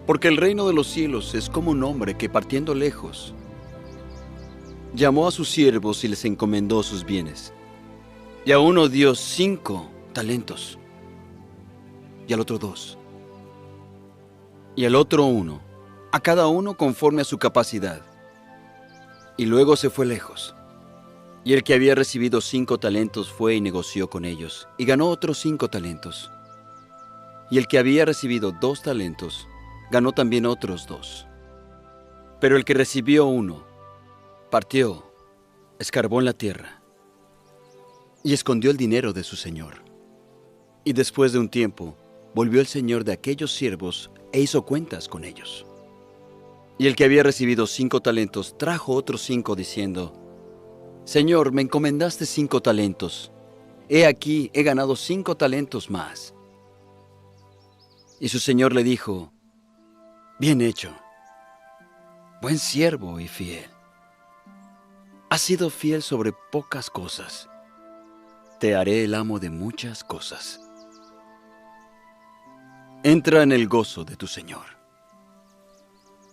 Porque el reino de los cielos es como un hombre que, partiendo lejos, llamó a sus siervos y les encomendó sus bienes. Y a uno dio 5 talentos, y al otro 2, y al otro 1, a cada uno conforme a su capacidad. Y luego se fue lejos. Y el que había recibido 5 talentos fue y negoció con ellos, y ganó otros 5 talentos. Y el que había recibido 2 talentos, ganó también otros 2. Pero el que recibió 1, partió, escarbó en la tierra, y escondió el dinero de su señor. Y después de un tiempo, volvió el señor de aquellos siervos e hizo cuentas con ellos. Y el que había recibido 5 talentos trajo otros 5, diciendo: Señor, me encomendaste 5 talentos. He aquí, he ganado 5 talentos más. Y su señor le dijo: Bien hecho, buen siervo y fiel. Has sido fiel sobre pocas cosas. Te haré el amo de muchas cosas. Entra en el gozo de tu señor.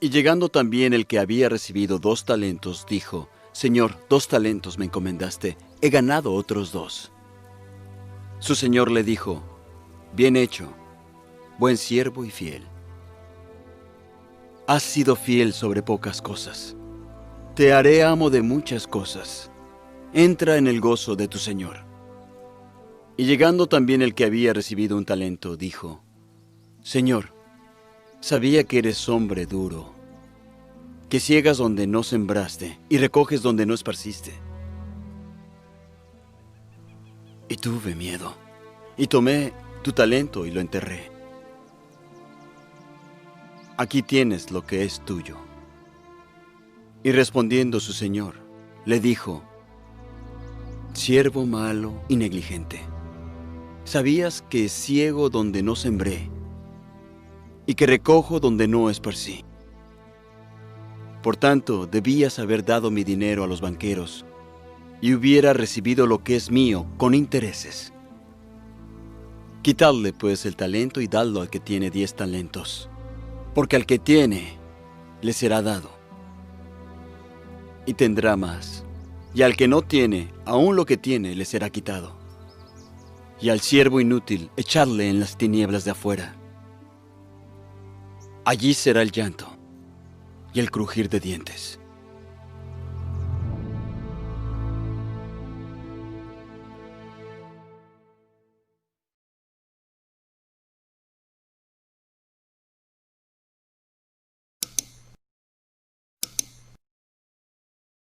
Y llegando también el que había recibido 2 talentos, dijo: Señor, 2 talentos me encomendaste, he ganado otros 2. Su señor le dijo: Bien hecho, buen siervo y fiel. Has sido fiel sobre pocas cosas. Te haré amo de muchas cosas. Entra en el gozo de tu señor. Y llegando también el que había recibido 1 talento, dijo: Señor, sabía que eres hombre duro, que ciegas donde no sembraste y recoges donde no esparciste. Y tuve miedo, y tomé tu talento y lo enterré. Aquí tienes lo que es tuyo. Y respondiendo su señor, le dijo: Siervo malo y negligente, sabías que ciego donde no sembré, y que recojo donde no esparcí. Por tanto, debías haber dado mi dinero a los banqueros, y hubiera recibido lo que es mío con intereses. Quitadle pues el talento y dadlo al que tiene 10 talentos, porque al que tiene, le será dado, y tendrá más, y al que no tiene, aún lo que tiene le será quitado. Y al siervo inútil, echadle en las tinieblas de afuera. Allí será el llanto y el crujir de dientes.